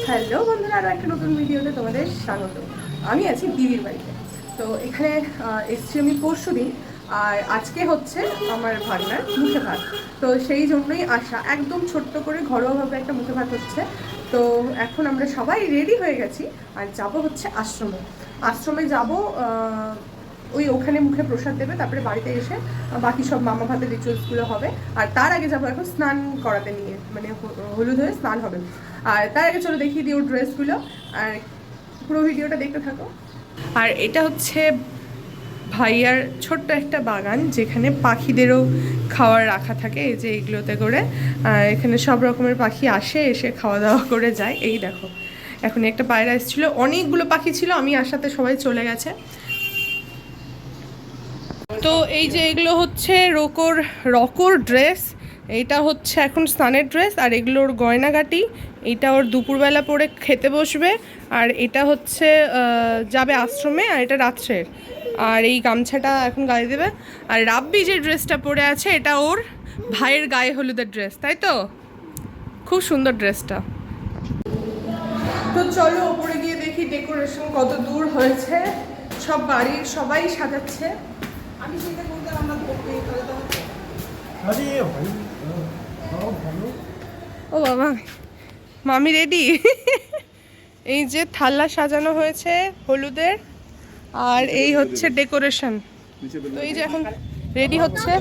Hello বন্ধুরা, আরও একটা নতুন ভিডিওতে তোমাদের স্বাগত। আমি আছি দিদির বাড়িতে। তো এখানে এসছি আমি পরশু দিন, আর আজকে হচ্ছে আমার ভাগনার মুখে ভাত। তো সেই জন্যই আসা, একদম ছোট্ট করে ঘরোয়াভাবে একটা মুখে ভাত হচ্ছে। তো এখন আমরা সবাই রেডি হয়ে গেছি আর যাব হচ্ছে আশ্রমে। আশ্রমে যাব, ওখানে মুখে প্রসাদ দেবে, তারপরে বাড়িতে এসে বাকি সব মামা ভাতের রিচুয়ালসগুলো হবে। আর তার আগে যাবো এখন স্নান করাতে নিয়ে, মানে হলুদ হয়ে স্নান হবে। আর তার আগে চলো দেখিয়ে দিই ওর ড্রেসগুলো, আর পুরো ভিডিওটা দেখতে থাকো। আর এটা হচ্ছে ভাইয়ার ছোট্ট একটা বাগান, যেখানে পাখিদেরও খাওয়ার রাখা থাকে। এই যে এইগুলোতে করে এখানে সব রকমের পাখি আসে, এসে খাওয়া দাওয়া করে যায়। এই দেখো, এখন একটা পায়রা এসেছিলো, অনেকগুলো পাখি ছিল, আমি আসাতে সবাই চলে গেছে। তো এই যে এগুলো হচ্ছে রকর ড্রেস। এইটা হচ্ছে এখন স্নানের ড্রেস, আর এগুলোর গয়নাগাটি। এইটা ওর দুপুরবেলা পরে খেতে বসবে, আর এটা হচ্ছে যাবে আশ্রমে, আর এটা রাত্রের। আর এই গামছাটা এখন গায়ে দেবে। আর রাব্বি যে ড্রেসটা পরে আছে, এটা ওর ভাইয়ের গায়ে হলুদের ড্রেস, তাই তো? খুব সুন্দর ড্রেসটা। তো চলো ওপরে গিয়ে দেখি ডেকোরেশন কত দূর হয়েছে। সব বাড়ির সবাই সাজাচ্ছে। আমি চিন্তা করতাম আমরা ও বাবা, মামি রেডি। এই যে থালা সাজানো হয়েছে হলুদের, আর এই হচ্ছে ডেকোরেশন। তো এই যে এখন রেডি হচ্ছে।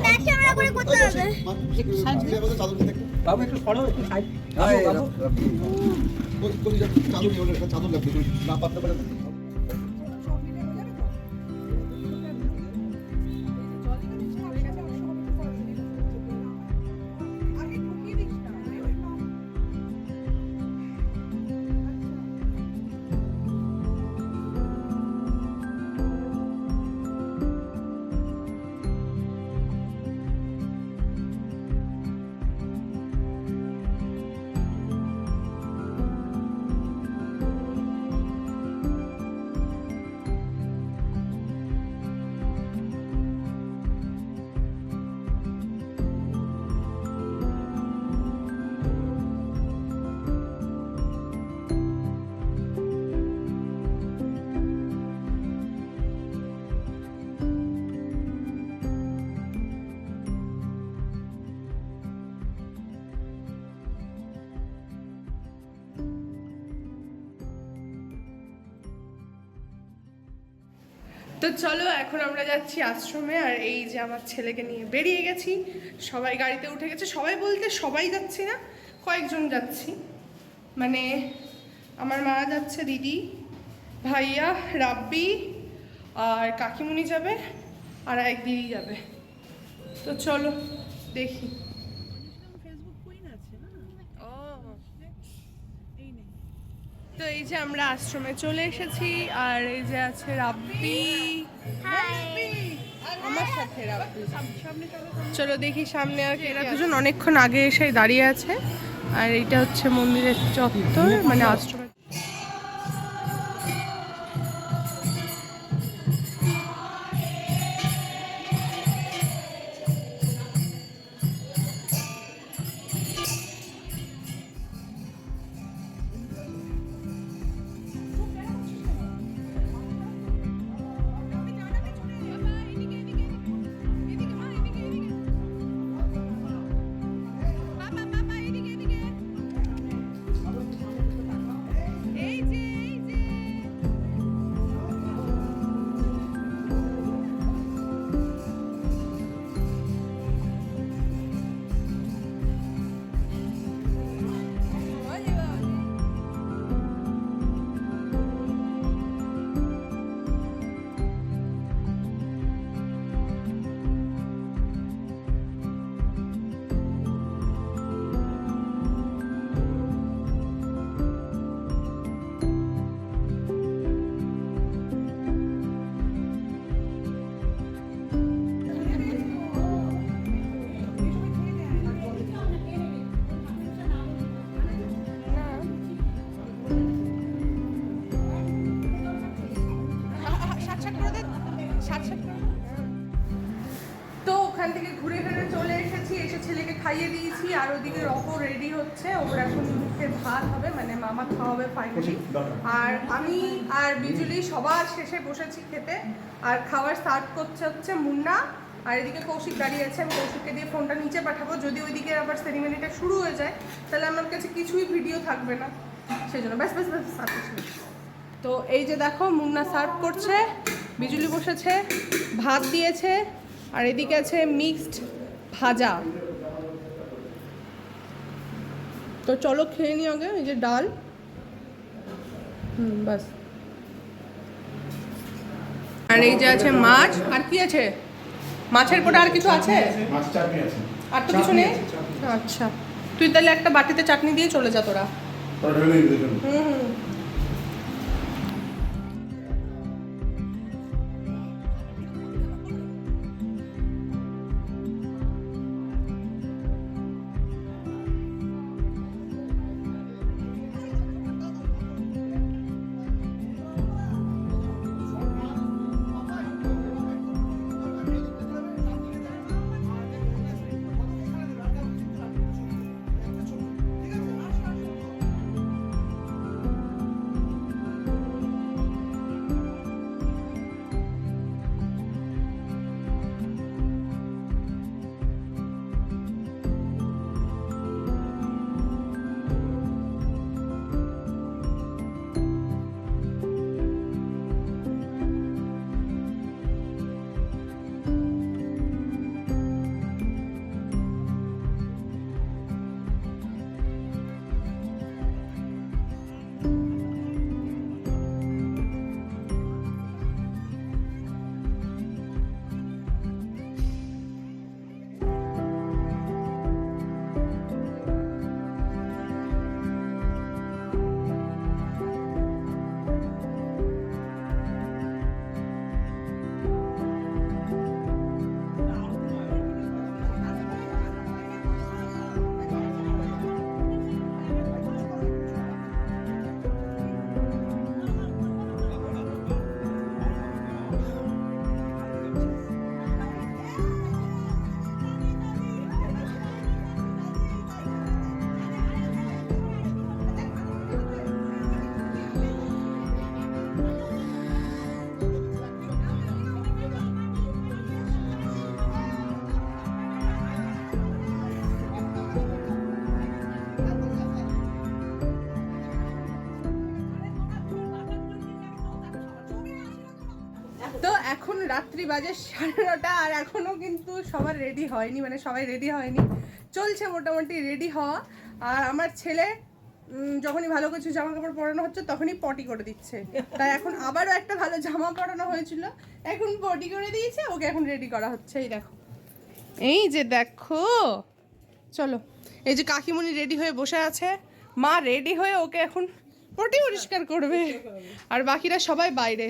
তো চলো এখন আমরা যাচ্ছি আশ্রমে। আর এই যে আমার ছেলেকে নিয়ে বেরিয়ে গেছি, সবাই গাড়িতে উঠে গেছে। সবাই বলতে সবাই যাচ্ছি না, কয়েকজন যাচ্ছি। মানে আমার মা যাচ্ছে, দিদি, ভাইয়া, রাব্বি আর কাকিমুনি যাবে, আর এক দিদি যাবে। তো চলো দেখি। তো এই যে আমরা আশ্রমে চলে এসেছি, আর এই যে আছে রাব্বি, আমার সাথে রাব্বি। চলো দেখি সামনে। আর এরা দুজন অনেকক্ষণ আগে এসে দাঁড়িয়ে আছে। আর এইটা হচ্ছে মন্দিরের চত্বর, মানে আশ্রমের। তো ওখান থেকে ঘুরে ফিরে চলে এসেছি, এসে ছেলেকে খাইয়ে দিয়েছি, আর ওদিকে রকম রেডি হচ্ছে। ওর এখন মুখে আজকে ভাত হবে, মানে মামা খাওয়া হবে ফাইনালি। আর আমি আর বিজুলি সবার শেষে বসেছি খেতে, আর খাবার সার্ভ করছে হচ্ছে মুন্না, আর এদিকে কৌশিক দাঁড়িয়ে আছে। আমি কৌশিককে দিয়ে ফোনটা নিচে পাঠাবো, যদি ওইদিকে আবার সেরিমনিটা শুরু হয়ে যায় তাহলে আমার কাছে কিছুই ভিডিও থাকবে না, সেই জন্য ব্যাস ব্যাস ব্যাস সার্ভ করছি। তো এই যে দেখো মুন্না সার্ভ করছে, বিজুলি বসেছে, ভাত দিয়েছে, আর এদিকে আছে মিক্সড ভাজা। তো চলো খেয়ে নি আগে। এই যে ডাল, বাস। আর এই যে আছে মাছ, আর কি আছে? মাছের পরে আর কিছু আছে? আর তো কিছু নেই। আচ্ছা, তুই তাহলে একটা বাটিতে চাটনি দিয়ে চলে যা তোরা। হুম। তো এখন রাত্রি বাজে 9:30, আর এখনো কিন্তু সবার রেডি হয়নি, মানে সবাই রেডি হয়নি, চলছে মোটামুটি রেডি হওয়া। আর আমার ছেলে যখনই ভালো কিছু জামা কাপড় পরানো হচ্ছে তখনই পটি করে দিচ্ছে, তাই এখন আবারও একটা ভালো জামা পরানো হয়েছিল, এখন পটি করে দিয়েছে, ওকে এখন রেডি করা হচ্ছে। এই দেখো, এই যে দেখো, চলো। এই যে কাকিমণি রেডি হয়ে বসে আছে, মা রেডি হয়ে ওকে এখন পটি পরিষ্কার করবে, আর বাকিরা সবাই বাইরে।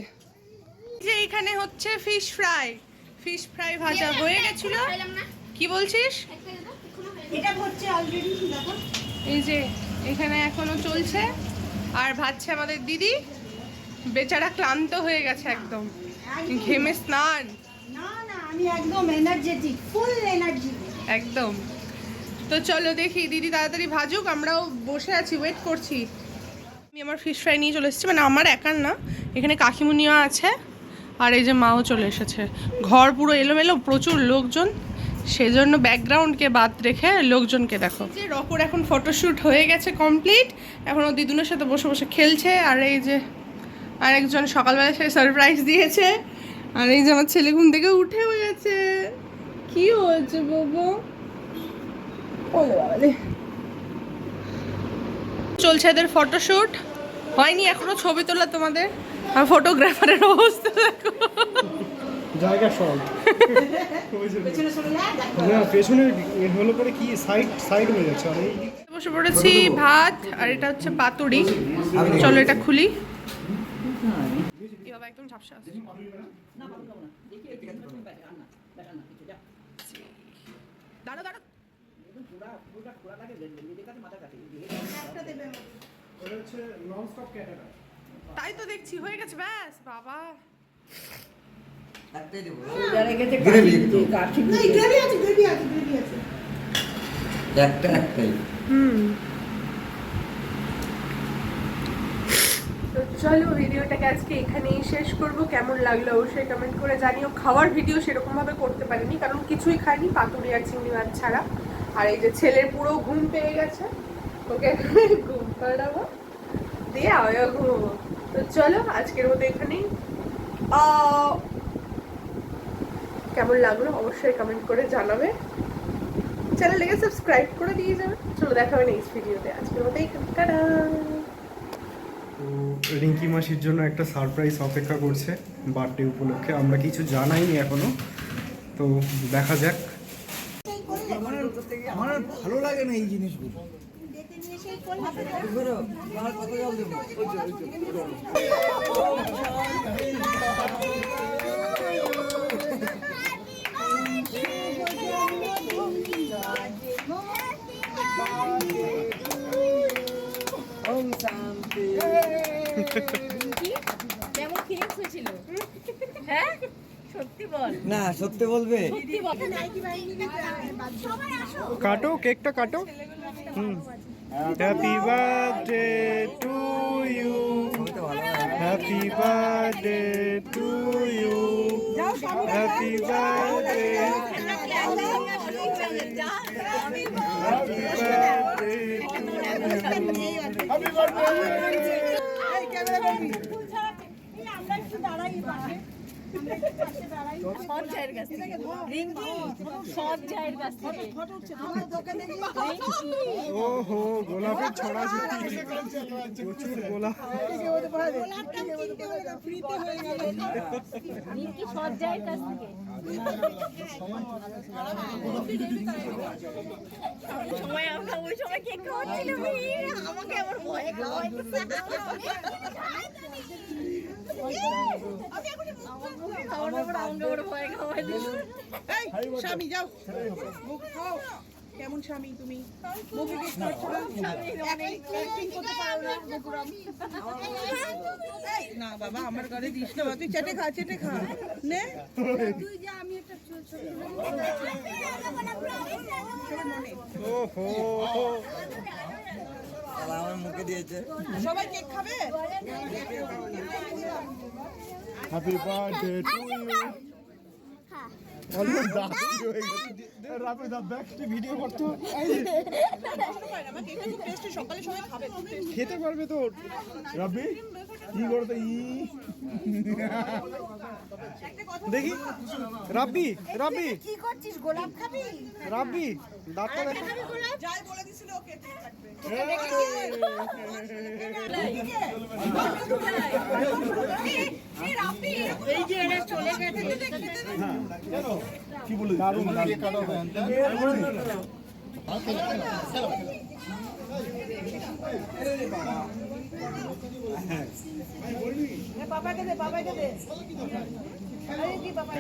যে এখানে হচ্ছে ফিশ ফ্রাই ভাজা হয়ে গেছিল। কি বলছিস? এটা হচ্ছে অলরেডি, দেখো এই যে এখানে এখনো চলছে, আর ভাজছে আমাদের দিদি, বেচারা ক্লান্ত হয়ে গেছে একদম, ঘেমে স্নান। না না, আমি একদম এনার্জেটিক, ফুল এনার্জি একদম। তো চলো দেখি, দিদি তাড়াতাড়ি ভাজুক, আমরাও বসে আছি, ওয়েট করছি। আমি আমার ফিশ ফ্রাই নিয়ে চলে এসেছি, মানে আমার একার না, এখানে কাকিমুনিও আছে, আর এই যে মাও চলে এসেছে। ঘর পুরো এলোমেলো, প্রচুর লোকজন, সেজন্য ব্যাকগ্রাউন্ডকে বাদ রেখে লোকজনকে দেখো। যে রকর এখন ফটোশ্যুট হয়ে গেছে কমপ্লিট, এখন ও দিদুনের সাথে বসে বসে খেলছে। আর এই যে আরেকজন সকালবেলা সে সারপ্রাইজ দিয়েছে, আর এই যে আমার ছেলে ঘুম থেকে উঠেও গেছে। কি হয়েছে বাবা? ওলে বাবালে, চলছে এদের ফটোশ্যুট, হয়নি এখনো ছবি তোলা তোমাদের। আর ফটোগ্রাফারের অবস্থা দেখো, জায়গা সব পেছনে সরে যা, দেখো না পেছনে হলো পরে কি সাইড হয়ে যাচ্ছে। আর এই বসে পড়েছি ভাত, আর এটা হচ্ছে পাতুরি। চলো এটা খুলি। বাবা একদম ঝাপসা আছে। দাঁড়া দাঁড়া, তাই তো দেখছি হয়ে গেছে, ব্যাস বাবা। চলো ভিডিওটাকে আজকে এখানেই শেষ করব। কেমন লাগলো অবশ্যই কমেন্ট করে জানিও। খাওয়ার ভিডিও সেরকম ভাবে করতে পারিনি, কারণ কিছুই খাইনি, পাতুরি আর চিংড়ি মাছ ছাড়া। আর এই যে ছেলের পুরো ঘুম পেয়ে গেছে, ওকে ঘুম পাড়াবো দিয়ে আমিও ঘুমবো। তো চলো আজকের মতো এখানেই। কেমন লাগলো অবশ্যই কমেন্ট করে জানাবে, চ্যানেলটাকে সাবস্ক্রাইব করে দিয়ে যাবে। চলো দেখা হবে নেক্সট ভিডিওতে। আজকের মতো টাটা। তো রিঙ্কি মাসির জন্য একটা সারপ্রাইজ অপেক্ষা করছে বার্থডে উপলক্ষে, আমরা কিছু জানাইনি এখনো, তো দেখা যাক। আমার আর ভালো লাগে না এই জিনিসগুলো। কেমন ফিলিংস হয়েছিল? হ্যাঁ সত্যি বল, না সত্যি বলবে? সত্যি বল। কাটো কেকটা কাটো। Happy birthday to you, happy birthday to you, happy birthday, happy birthday. সৎ জায়ের কাছ থেকে রিঙ্কি, সৎ জায়ের কাছ থেকে ওহো গোলাপের ছড়া ছড়ি, প্রচুর গোলাপ। রিঙ্কি সৎ জায়ের কাছ থেকে। সময় আমরা ওই সময় কেক খাওয়াচ্ছিলাম, আমাকে আবার ভয় খাওয়াইতেছে। স্বামী যাও মুখ খাও। কেমন স্বামী তুমি? মুখে কি করছো? অ্যাক্টিং করতে পারো না বকুরাম। না বাবা আমার ঘরে দিস না, তুই চেটে খা, চেটে খা নে। তুই যা, আমি একটা ছবি। ওহো আমার মুখে দিয়েছে। সবাই কেক খাবে? Happy birthday to you. Already দাঁত হয়ে গেছে, রাতে দাঁত ব্যাকস্টে ভিডিও করতে আমার কেকটা খুব টেস্টি, সকালে সবাই খাবে। খেতে পারবে তো। রাব্বি কি করতে ই দেখি, রাব্বি রাব্বি কি করছিস? গোলাপ খাবি? রাব্বি দাঁতটা দেখ। যাই বলে দিছিল ওকে কেক থাকবে। এই যে এরা চলে গেছে। কি বলে দারুণ বাবাকে দে, বাবাকে দে। আরে কি বাবা?